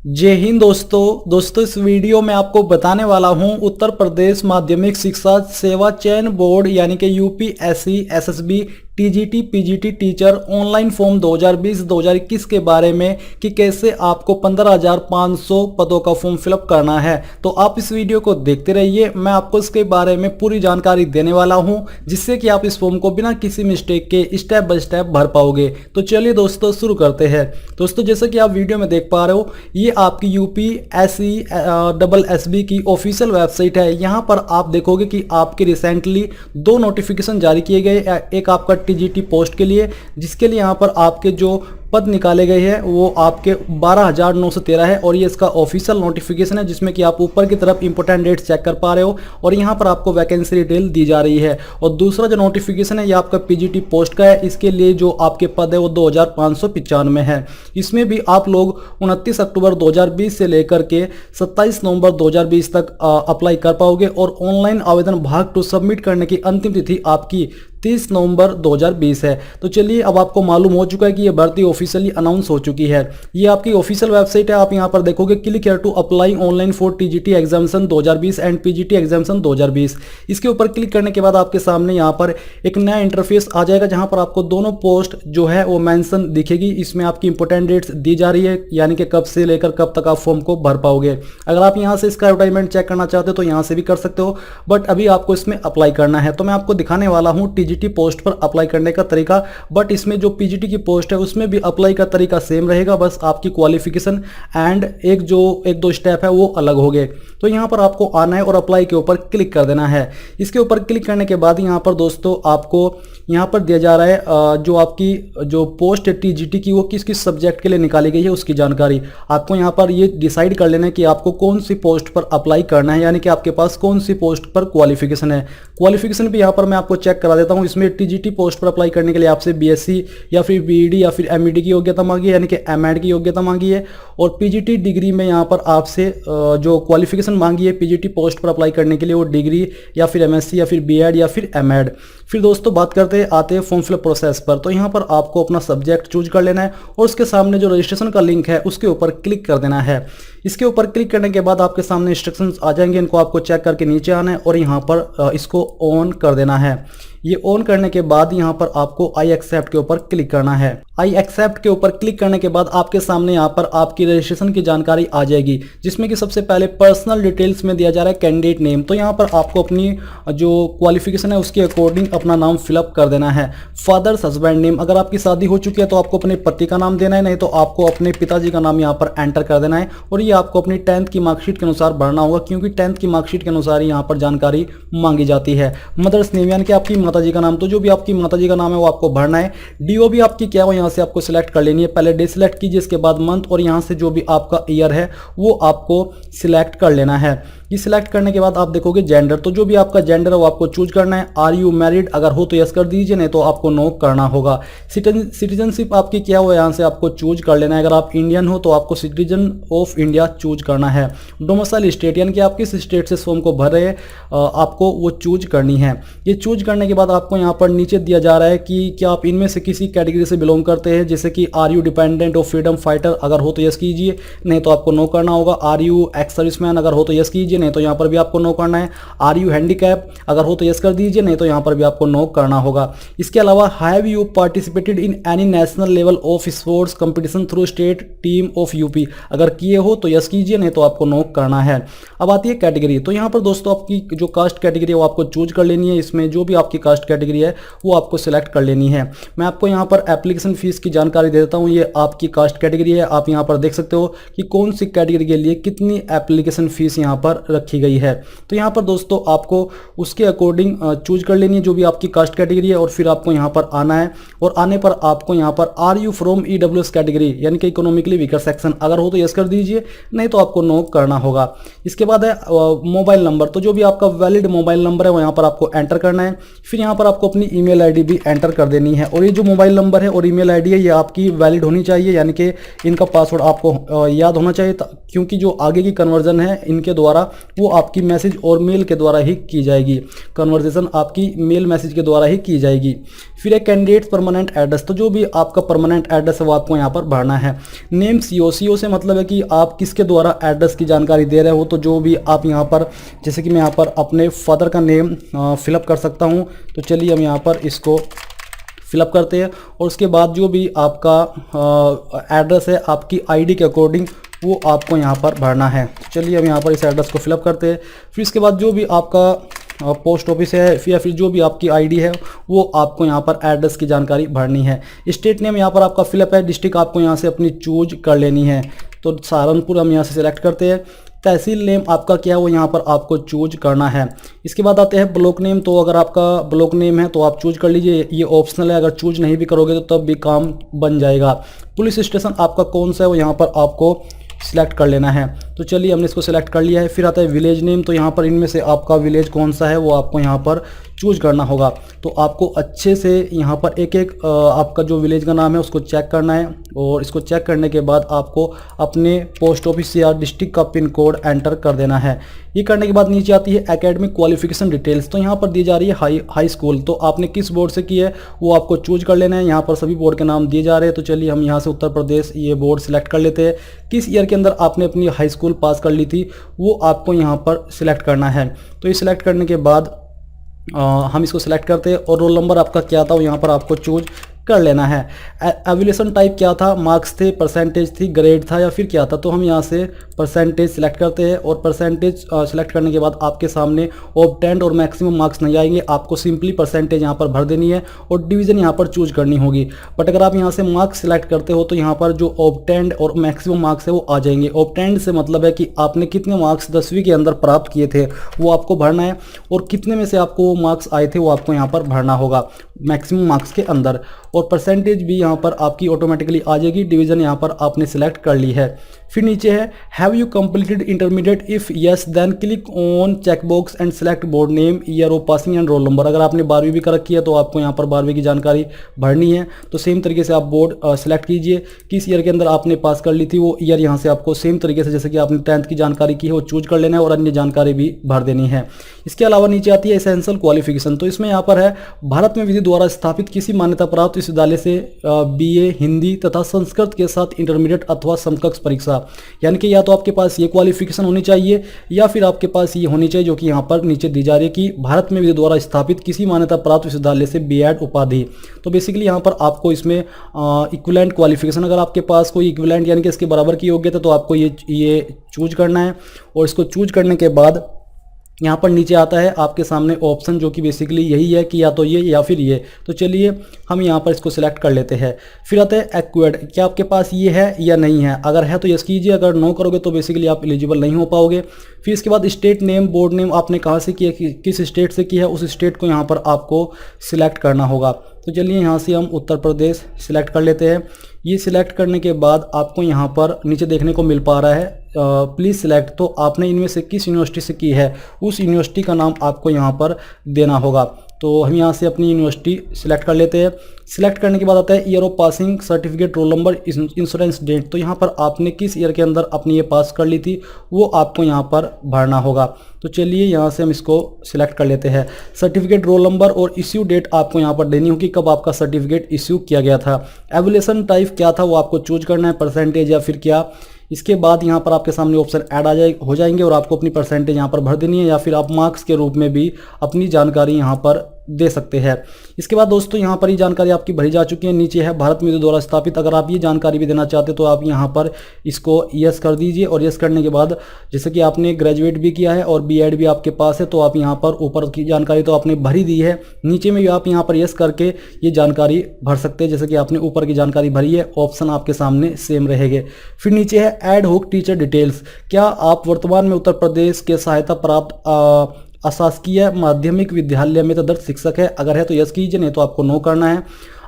जय हिंद दोस्तों इस वीडियो में आपको बताने वाला हूं उत्तर प्रदेश माध्यमिक शिक्षा सेवा चयन बोर्ड यानी कि UPSC SSB TGT PGT teacher online form 2020-2021 के बारे में कि कैसे आपको 15,500 पदों का फॉर्म फिलअप करना है। तो आप इस वीडियो को देखते रहिए, मैं आपको इसके बारे में पूरी जानकारी देने वाला हूं जिससे कि आप इस फॉर्म को बिना किसी मिस्टेक के स्टेप बाय स्टेप भर पाओगे। तो चलिए दोस्तों शुरू करते हैं। दोस्तों जैसे कि आप वीडियो में देख पा रहे हो, ये आपकी यूपीएससी एसएसबी की ऑफिशियल वेबसाइट है। यहाँ पर आप देखोगे कि आपके रिसेंटली 2 नोटिफिकेशन जारी किए गए, एक आपका टीजीटी पोस्ट के लिए जिसके लिए यहाँ पर आपके जो पद निकाले गए हैं वो आपके 12,913 है और ये इसका ऑफिशियल नोटिफिकेशन है जिसमें कि आप ऊपर की तरफ इंपोर्टेंट डेट्स चेक कर पा रहे हो और यहाँ पर आपको वैकेंसी डिटेल दी जा रही है। और दूसरा जो नोटिफिकेशन है ये आपका पीजीटी पोस्ट का है, इसके लिए जो आपके पद है वो 2,595 है। इसमें भी आप लोग 29 अक्टूबर 2020 से लेकर के 27 नवंबर 2020 तक अप्लाई कर पाओगे और ऑनलाइन आवेदन भाग 2 सबमिट करने की अंतिम तिथि आपकी 30 नवंबर 2020 है। तो चलिए अब आपको मालूम हो चुका है कि ये भर्ती ऑफिशियली अनाउंस हो चुकी है। ये आपकी ऑफिशियल वेबसाइट है, आप यहाँ पर देखोगे click here to apply online for TGT examination 2020 and PGT examination 2020। इसके ऊपर क्लिक करने के बाद आपके सामने यहाँ पर एक नया इंटरफेस आ जाएगा जहाँ पर आपको दोनों पोस्ट जो है वो मेंशन दिखेगी। इसमें आपकी इंपोर्टेंट डेट्स दी जा रही है यानी कि कब से लेकर कब तक आप फॉर्म को भर पाओगे। अगर आप यहाँ से इसका एडवर्टाइजमेंट चेक करना चाहते हो तो यहाँ से भी कर सकते हो, बट अभी आपको इसमें अप्लाई करना है। तो मैं आपको दिखाने वाला हूँ टीजीटी पोस्ट पर अप्लाई करने का तरीका, बट इसमें जो पीजीटी की पोस्ट है उसमें भी अप्लाई का तरीका सेम रहेगा, बस आपकी क्वालिफिकेशन एंड एक दो स्टेप है वो अलग हो गए। तो यहाँ पर आपको आना है और अप्लाई के ऊपर क्लिक कर देना है। इसके ऊपर क्लिक करने के बाद यहाँ पर दोस्तों आपको यहाँ पर दिया जा रहा है जो आपकी जो पोस्ट है टीजीटी की वो किस किस सब्जेक्ट के लिए निकाली गई है उसकी जानकारी। आपको यहाँ पर ये डिसाइड कर लेना है कि आपको कौन सी पोस्ट पर अप्लाई करना है, यानी कि आपके पास कौन सी पोस्ट पर क्वालिफिकेशन है। क्वालिफिकेशन भी यहाँ पर मैं आपको चेक करा देता हूँ। इसमें टीजीटी पोस्ट पर अप्लाई करने के लिए आपसे बीएससी या फिर बीईडी या फिर एमईडी की योग्यता मांगी है, यानी कि एमएड की योग्यता मांगी है। और पीजीटी डिग्री में यहाँ पर आपसे जो क्वालिफिकेशन मांगी है पीजीटी पोस्ट पर अप्लाई करने के लिए वो डिग्री या फिर एमएससी या फिर बीएड या फिर एमएड। फिर दोस्तों बात करते आते हैं फॉर्म फिलअप प्रोसेस पर। तो यहाँ पर आपको अपना सब्जेक्ट चूज कर लेना है और उसके सामने जो रजिस्ट्रेशन का लिंक है उसके ऊपर क्लिक कर देना है। इसके ऊपर क्लिक करने के बाद आपके सामने इंस्ट्रक्शंस आ जाएंगे, इनको आपको चेक करके नीचे आना है और यहाँ पर इसको ऑन कर देना है। ये ऑन करने के बाद यहाँ पर आपको आई एक्सेप्ट के ऊपर क्लिक करना है। आई एक्सेप्ट के ऊपर क्लिक करने के बाद आपके सामने यहाँ पर आपकी रजिस्ट्रेशन की जानकारी आ जाएगी जिसमें कि सबसे पहले पर्सनल डिटेल्स में दिया जा रहा है कैंडिडेट नेम। तो यहाँ पर आपको अपनी जो क्वालिफिकेशन है उसके अकॉर्डिंग अपना नाम फिलअप कर देना है। फादर्स हस्बैंड नेम, अगर आपकी शादी हो चुकी है तो आपको अपने पति का नाम देना है, नहीं तो आपको अपने पिताजी का नाम यहाँ पर एंटर कर देना है। और ये आपको अपनी 10th की मार्कशीट के अनुसार भरना होगा क्योंकि 10th की मार्कशीट के अनुसार यहाँ पर जानकारी मांगी जाती है। मदर्स नेम यानी कि आपकी माताजी का नाम, तो जो भी आपकी माताजी का नाम है वो आपको भरना है। डीओ भी आपकी क्या हो यहाँ से आपको सिलेक्ट कर लेनी है। पहले डे सिलेक्ट कीजिए, इसके बाद मंथ और यहाँ से जो भी आपका ईयर है वो आपको सिलेक्ट कर लेना है। ये सिलेक्ट करने के बाद आप देखोगे जेंडर, तो जो भी आपका जेंडर है वो आपको चूज करना है। आर यू मैरिड, अगर हो तो यस कर दीजिए, नहीं तो आपको नो करना होगा। सिटीजनशिप आपकी क्या हो यहाँ से आपको चूज कर लेना है। अगर आप इंडियन हो तो आपको सिटीजन ऑफ इंडिया चूज करना है। डोमिसाइल स्टेट यानी कि आप किस स्टेट से फॉर्म को भर रहे हैं आपको वो चूज करनी है। ये चूज करने के बाद आपको यहाँ पर नीचे दिया जा रहा है कि क्या आप इनमें से किसी कैटेगरी से बिलोंग करते हैं, जैसे कि are you dependent of freedom fighter, अगर हो तो यस कीजिए, नहीं तो आपको नो करना होगा। आर यू एक्स सर्विसमैन, अगर हो तो यस कीजिए, नहीं तो यहाँ पर भी आपको नो करना है। आर यू हैंडीकैप, अगर हो तो यस कर दीजिए, नहीं तो यहाँ पर भी आपको नो करना होगा। इसके अलावा have you participated in any national level of sports competition through state team of UP, अगर किए हो तो यस कीजिए, नहीं तो आपको नो करना है। अब आती है कैटेगरी, तो यहाँ पर दोस्तों आपकी जो कास्ट कैटेगरी है वो आपको चूज कर लेनी है। इसमें जो भी आपकी कास्ट कैटेगरी है वो आपको सिलेक्ट कर लेनी है। मैं आपको यहाँ पर एप्लीकेशन फीस की जानकारी दे देता हूँ। ये आपकी कास्ट कैटेगरी है, आप यहाँ पर देख सकते हो कि कौन सी कैटेगरी के लिए कितनी एप्लीकेशन फीस यहाँ पर रखी गई है। तो यहाँ पर दोस्तों आपको उसके अकॉर्डिंग चूज कर लेनी है जो भी आपकी कास्ट कैटेगरी है और फिर आपको यहाँ पर आना है। और आने पर आपको यहाँ पर are you from EWS category यानी कि इकोनॉमिकली वीकर सेक्शन, अगर हो तो यस कर दीजिए, नहीं तो आपको नो करना होगा। इसके बाद है मोबाइल नंबर, तो जो भी आपका वैलिड मोबाइल नंबर है वो यहाँ पर आपको एंटर करना है। फिर यहाँ पर आपको अपनी ईमेल आईडी भी एंटर कर देनी है, और ये जो मोबाइल नंबर है और ईमेल आईडी है ये आपकी वैलिड होनी चाहिए, यानी कि इनका पासवर्ड आपको याद होना चाहिए, क्योंकि जो आगे की कन्वर्जन है इनके द्वारा वो आपकी मैसेज और मेल के द्वारा ही की जाएगी, कन्वर्जेशन आपकी मेल मैसेज के द्वारा ही की जाएगी। फिर एक कैंडिडेट परमानेंट एड्रेस, तो जो भी आपका परमानेंट एड्रेस है वो आपको यहाँ पर भरना है। नेम सीओ, सीओ से मतलब है कि आप किसके द्वारा एड्रेस की जानकारी दे रहे हो, तो जो भी आप यहाँ पर, जैसे कि मैं यहाँ पर अपने फादर का नेम फिलअप कर सकता हूँ, तो चलिए हम यहाँ पर इसको फिलअप करते हैं। और उसके बाद जो भी आपका एड्रेस है आपकी आईडी के अकॉर्डिंग वो आपको यहाँ पर भरना है। चलिए हम यहाँ पर इस एड्रेस को फिलअप करते हैं। फिर इसके बाद जो भी आपका पोस्ट ऑफिस है या फिर जो भी आपकी आईडी है वो आपको यहाँ पर एड्रेस की जानकारी भरनी है। स्टेट नेम यहाँ पर आपका फिलअप है, डिस्ट्रिक्ट आपको यहाँ से अपनी चूज कर लेनी है, तो सहारनपुर हम यहाँ से सिलेक्ट करते हैं। तहसील नेम आपका क्या है वो यहाँ पर आपको चूज करना है। इसके बाद आते हैं ब्लॉक नेम, तो अगर आपका ब्लॉक नेम है तो आप चूज कर लीजिए, ये ऑप्शनल है, अगर चूज नहीं भी करोगे तो तब भी काम बन जाएगा। पुलिस स्टेशन आपका कौन सा है वो यहाँ पर आपको सिलेक्ट कर लेना है, तो चलिए हमने इसको सिलेक्ट कर लिया है। फिर आता है विलेज नेम, तो यहाँ पर इनमें से आपका विलेज कौन सा है वो आपको यहाँ पर चूज करना होगा। तो आपको अच्छे से यहाँ पर एक एक आपका जो विलेज का नाम है उसको चेक करना है, और इसको चेक करने के बाद आपको अपने पोस्ट ऑफिस या डिस्ट्रिक्ट का पिन कोड एंटर कर देना है। ये करने के बाद नीचे आती है एकेडमिक क्वालिफिकेशन डिटेल्स, तो यहाँ पर दी जा रही है हाई स्कूल, तो आपने किस बोर्ड से की है वो आपको चूज कर लेना है। यहाँ पर सभी बोर्ड के नाम दिए जा रहे हैं, तो चलिए हम यहाँ से उत्तर प्रदेश ये बोर्ड सिलेक्ट कर लेते हैं। किस ईयर के अंदर आपने अपनी हाई स्कूल पास कर ली थी वो आपको यहाँ पर सिलेक्ट करना है। तो ये सिलेक्ट करने के बाद हम इसको सिलेक्ट करते हैं, और रोल नंबर आपका क्या था वो यहाँ पर आपको चूज कर लेना है। एवल्यूशन टाइप क्या था, मार्क्स थे, परसेंटेज थी, ग्रेड था या फिर क्या था, तो हम यहाँ से परसेंटेज सिलेक्ट करते हैं। और परसेंटेज सिलेक्ट करने के बाद आपके सामने ऑब्टेंड और मैक्सिमम मार्क्स नहीं आएंगे, आपको सिंपली परसेंटेज यहाँ पर भर देनी है और डिवीज़न यहाँ पर चूज करनी होगी। बट अगर आप यहाँ से मार्क्स सिलेक्ट करते हो तो यहाँ पर जो ऑब्टेंड और मैक्सिमम मार्क्स है वो आ जाएंगे। ऑब्टेंड से मतलब है कि आपने कितने मार्क्स 10वीं के अंदर प्राप्त किए थे वो आपको भरना है, और कितने में से आपको मार्क्स आए थे वो आपको यहाँ पर भरना होगा मैक्सिमम मार्क्स के अंदर। और परसेंटेज भी यहाँ पर आपकी ऑटोमेटिकली आ जाएगी, डिवीज़न यहाँ पर आपने सिलेक्ट कर ली है। फिर नीचे है have you completed intermediate, if yes then click on check box and select board name, year of passing and roll number. अगर आपने 12वीं भी कर रखी है तो आपको यहाँ पर 12वीं की जानकारी भरनी है, तो सेम तरीके से आप बोर्ड सेलेक्ट कीजिए, किस ईयर के अंदर आपने पास कर ली थी वो ईयर यहाँ से आपको सेम तरीके से जैसे कि आपने 10th की जानकारी की है वो चूज कर लेना है, और अन्य जानकारी भी भर देनी है। इसके अलावा नीचे आती है एसेंशियल क्वालिफिकेशन, तो इसमें यहाँ पर है भारत में विधि द्वारा स्थापित किसी मान्यता प्राप्त विश्वविद्यालय से BA हिंदी तथा संस्कृत के साथ इंटरमीडिएट अथवा समकक्ष परीक्षा, यानी कि या तो आपके पास ये क्वालिफिकेशन होनी चाहिए या फिर आपके पास ये होनी चाहिए जो कि यहाँ पर नीचे दी जा रही है कि भारत में विधि द्वारा स्थापित किसी मान्यता प्राप्त विश्वविद्यालय से B.Ed उपाधि। तो बेसिकली यहाँ पर आपको इसमें इक्विवेलेंट क्वालिफिकेशन, अगर आपके पास कोई इक्विवेलेंट यानी कि इसके बराबर की योग्यता तो आपको ये चूज करना है। और इसको चूज करने के बाद यहाँ पर नीचे आता है आपके सामने ऑप्शन, जो कि बेसिकली यही है कि या तो ये या फिर ये। तो चलिए हम यहाँ पर इसको सिलेक्ट कर लेते हैं। फिर आता है एक्वायर्ड, क्या आपके पास ये है या नहीं है, अगर है तो यस कीजिए, अगर नो करोगे तो बेसिकली आप एलिजिबल नहीं हो पाओगे। फिर इसके बाद स्टेट नेम, बोर्ड नेम आपने कहाँ से किया, किस स्टेट से किया है, उस स्टेट को यहाँ पर आपको सिलेक्ट करना होगा। तो चलिए यहाँ से हम उत्तर प्रदेश सिलेक्ट कर लेते हैं। ये सिलेक्ट करने के बाद आपको यहाँ पर नीचे देखने को मिल पा रहा है प्लीज़ सिलेक्ट, तो आपने इनमें से किस यूनिवर्सिटी से की है उस यूनिवर्सिटी का नाम आपको यहाँ पर देना होगा। तो हम यहाँ से अपनी यूनिवर्सिटी सिलेक्ट कर लेते हैं। सिलेक्ट करने के बाद आता है year of passing, certificate, roll number, insurance date, तो यहाँ पर आपने किस ईयर के अंदर अपनी ये पास कर ली थी वो आपको यहाँ पर भरना होगा। तो चलिए यहाँ से हम इसको सिलेक्ट कर लेते हैं। सर्टिफिकेट, रोल नंबर और इश्यू डेट आपको यहाँ पर देनी होगी, कब आपका सर्टिफिकेट इश्यू किया गया था। एवल्यूशन टाइप क्या था वो आपको चूज करना है, परसेंटेज या फिर क्या। इसके बाद यहाँ पर आपके सामने ऑप्शन ऐड हो जाएंगे और आपको अपनी परसेंटेज यहाँ पर भर देनी है, या फिर आप मार्क्स के रूप में भी अपनी जानकारी यहाँ पर दे सकते हैं। इसके बाद दोस्तों यहाँ पर ये जानकारी आपकी भरी जा चुकी है। नीचे है भारत में द्वारा स्थापित, अगर आप ये जानकारी भी देना चाहते तो आप यहाँ पर इसको यस कर दीजिए। और यस करने के बाद जैसे कि आपने ग्रेजुएट भी किया है और B.Ed भी आपके पास है, तो आप यहाँ पर ऊपर की जानकारी तो आपने भरी दी है, नीचे में भी आप यहाँ पर यस करके ये जानकारी भर सकते हैं जैसे कि आपने ऊपर की जानकारी भरी है। ऑप्शन आपके सामने सेम रहेंगे। फिर नीचे है एड होक टीचर डिटेल्स, क्या आप वर्तमान में उत्तर प्रदेश के सहायता प्राप्त अशासकीय माध्यमिक विद्यालय में तदर्थ शिक्षक है, अगर है तो यस कीजिए, नहीं तो आपको नो करना है।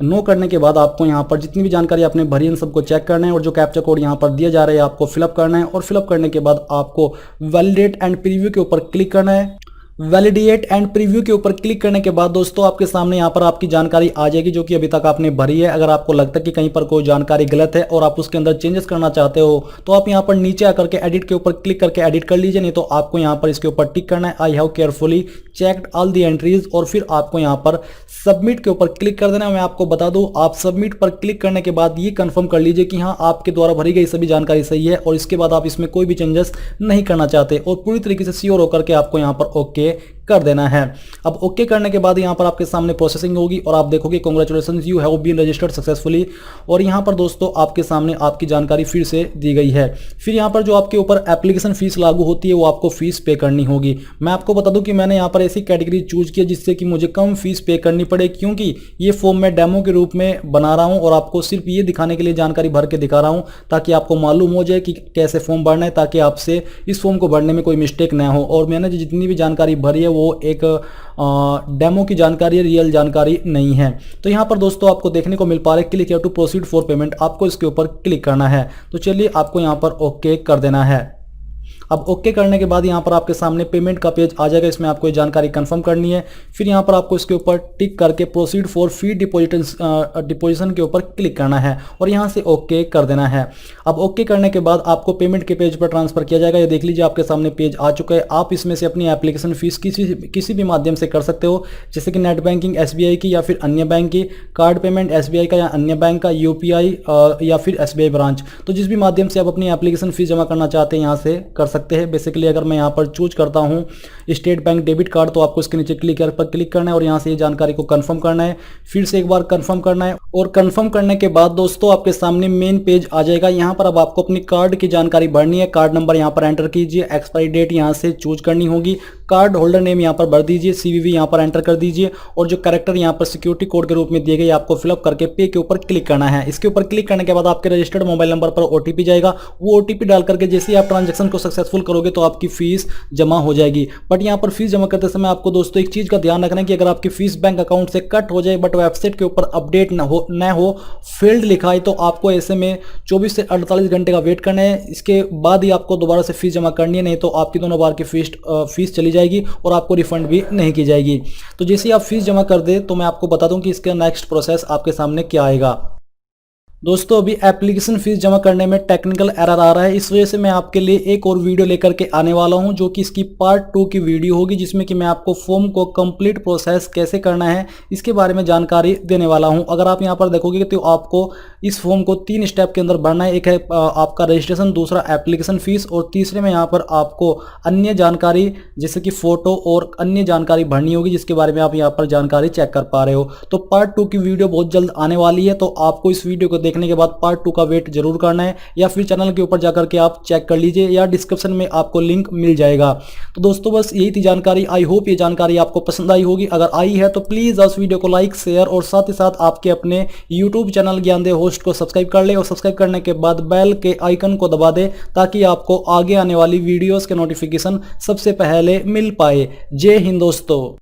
नो करने के बाद आपको यहाँ पर जितनी भी जानकारी आपने भरी है सबको चेक करना है, और जो कैप्चा कोड यहाँ पर दिया जा रहा है आपको फिलअप करना है। और फिलअप करने के बाद आपको वैलिडेट एंड प्रीव्यू के ऊपर क्लिक करना है। वैलिडेट एंड प्रीव्यू के ऊपर क्लिक करने के बाद दोस्तों आपके सामने यहाँ पर आपकी जानकारी आ जाएगी जो कि अभी तक आपने भरी है। अगर आपको लगता है कि कहीं पर कोई जानकारी गलत है और आप उसके अंदर चेंजेस करना चाहते हो तो आप यहाँ पर नीचे आकर के एडिट के ऊपर क्लिक करके एडिट कर लीजिए, नहीं तो आपको यहाँ पर इसके ऊपर टिक करना है I have carefully checked all the entries और फिर आपको यहाँ पर सबमिट के ऊपर क्लिक कर देना है। मैं आपको बता दूं, आप सबमिट पर क्लिक करने के बाद ये कंफर्म कर लीजिए कि हाँ आपके द्वारा भरी गई सभी जानकारी सही है और इसके बाद आप इसमें कोई भी चेंजेस नहीं करना चाहते और पूरी तरीके से श्योर होकर के आपको यहाँ पर ओके कर देना है। अब ओके करने के बाद यहाँ पर आपके सामने प्रोसेसिंग होगी और आप देखोगे congratulations you have been registered successfully और यहाँ पर दोस्तों आपके सामने आपकी जानकारी फिर से दी गई है। फिर यहाँ पर जो आपके ऊपर एप्लीकेशन फीस लागू होती है वो आपको फीस पे करनी होगी। मैं आपको बता दूं कि मैंने यहाँ पर ऐसी कैटेगरी चूज की जिससे कि मुझे कम फीस पे करनी पड़े, क्योंकि ये फॉर्म मैं डेमो के रूप में बना रहा हूँ और आपको सिर्फ ये दिखाने के लिए जानकारी भर के दिखा रहा हूँ ताकि आपको मालूम हो जाए कि कैसे फॉर्म भरना है, ताकि आपसे इस फॉर्म को भरने में कोई मिस्टेक ना हो। और मैंने जितनी भी जानकारी भरी है वो एक डेमो की जानकारी है, रियल जानकारी नहीं है। तो यहाँ पर दोस्तों आपको देखने को मिल पा रहा है click here to proceed for payment, आपको इसके ऊपर क्लिक करना है। तो चलिए आपको यहाँ पर ओके कर देना है। अब ओके करने के बाद यहाँ पर आपके सामने पेमेंट का पेज आ जाएगा, इसमें आपको ये जानकारी कंफर्म करनी है। फिर यहाँ पर आपको इसके ऊपर टिक करके प्रोसीड फॉर फी डिपोजिशन के ऊपर क्लिक करना है और यहाँ से ओके कर देना है। अब ओके करने के बाद आपको पेमेंट के पेज पर ट्रांसफर किया जाएगा। ये देख लीजिए आपके सामने पेज आ चुका है। आप इसमें से अपनी एप्लीकेशन फीस किसी भी माध्यम से कर सकते हो, जैसे कि नेट बैंकिंग SBI की या फिर अन्य बैंक की, कार्ड पेमेंट SBI का या अन्य बैंक का, UPI या फिर SBI ब्रांच। तो जिस भी माध्यम से आप अपनी एप्लीकेशन फीस जमा करना चाहते हैं यहाँ से कर सकते हैं। बेसिकली अगर मैं यहाँ पर चूज करता हूँ स्टेट बैंक डेबिट कार्ड तो आपको इसके नीचे पर क्लिक करना है और यहाँ से ये जानकारी को कंफर्म करना है। फिर से एक बार कंफर्म करना है और कंफर्म करने के बाद दोस्तों आपके सामने मेन पेज आ जाएगा। यहाँ पर अब आपको अपनी कार्ड की जानकारी भरनी है। कार्ड नंबर यहाँ पर एंटर कीजिए, एक्सपायरी डेट यहाँ से चूज करनी होगी, कार्ड होल्डर नेम यहाँ पर भर दीजिए, CVV यहाँ पर एंटर कर दीजिए और जो कैरेक्टर यहाँ पर सिक्योरिटी कोड के रूप में दिए गए आपको फिलअप करके पे के ऊपर क्लिक करना है। इसके ऊपर क्लिक करने के बाद आपके रजिस्टर्ड मोबाइल नंबर पर OTP जाएगा। वो OTP डाल करके जैसे ही आप ट्रांजेक्शन को सक्सेसफुल करोगे तो आपकी फीस जमा हो जाएगी। बट यहाँ पर फीस जमा करते समय आपको दोस्तों एक चीज का ध्यान रखना है कि अगर आपकी फीस बैंक अकाउंट से कट हो जाए बट वेबसाइट के ऊपर अपडेट न हो फील्ड लिखा है तो आपको ऐसे में 24 से 48 घंटे का वेट करना है। इसके बाद ही आपको दोबारा से फीस जमा करनी है, नहीं तो आपकी दोनों बार की फीस चली जाएगी और आपको रिफंड भी नहीं की जाएगी। तो जैसे ही आप फीस जमा कर दे तो मैं आपको बता दूं कि इसका नेक्स्ट प्रोसेस आपके सामने क्या आएगा। दोस्तों अभी एप्लीकेशन फीस जमा करने में टेक्निकल एरर आ रहा है, इस वजह से मैं आपके लिए एक और वीडियो लेकर के आने वाला हूं जो कि इसकी पार्ट 2 की वीडियो होगी, जिसमें कि मैं आपको फॉर्म को कंप्लीट प्रोसेस कैसे करना है इसके बारे में जानकारी देने वाला हूं। अगर आप यहां पर देखोगे तो आपको इस फॉर्म को 3 स्टेप के अंदर भरना है। एक है आपका रजिस्ट्रेशन, दूसरा एप्लीकेशन फीस और तीसरे में यहाँ पर आपको अन्य जानकारी जैसे कि फोटो और अन्य जानकारी भरनी होगी जिसके बारे में आप यहाँ पर जानकारी चेक कर पा रहे हो। तो पार्ट 2 की वीडियो बहुत जल्द आने वाली है, तो आपको इस वीडियो को देखने के बाद पार्ट 2 का वेट जरूर करना है या फिर चैनल के ऊपर जाकर के आप चेक कर लीजिए या डिस्क्रिप्शन में आपको लिंक मिल जाएगा। तो दोस्तों बस यही थी जानकारी। आई होप ये जानकारी आपको पसंद आई होगी। अगर आई है तो प्लीज इस वीडियो को लाइक शेयर और साथ ही साथ आपके अपने यूट्यूब चैनल ज्ञानदेव होस्ट को सब्सक्राइब कर ले और सब्सक्राइब करने के बाद बेल के आइकन को दबा दे ताकि आपको आगे आने वाली वीडियोस के नोटिफिकेशन सबसे पहले मिल पाए। जय हिंद दोस्तों।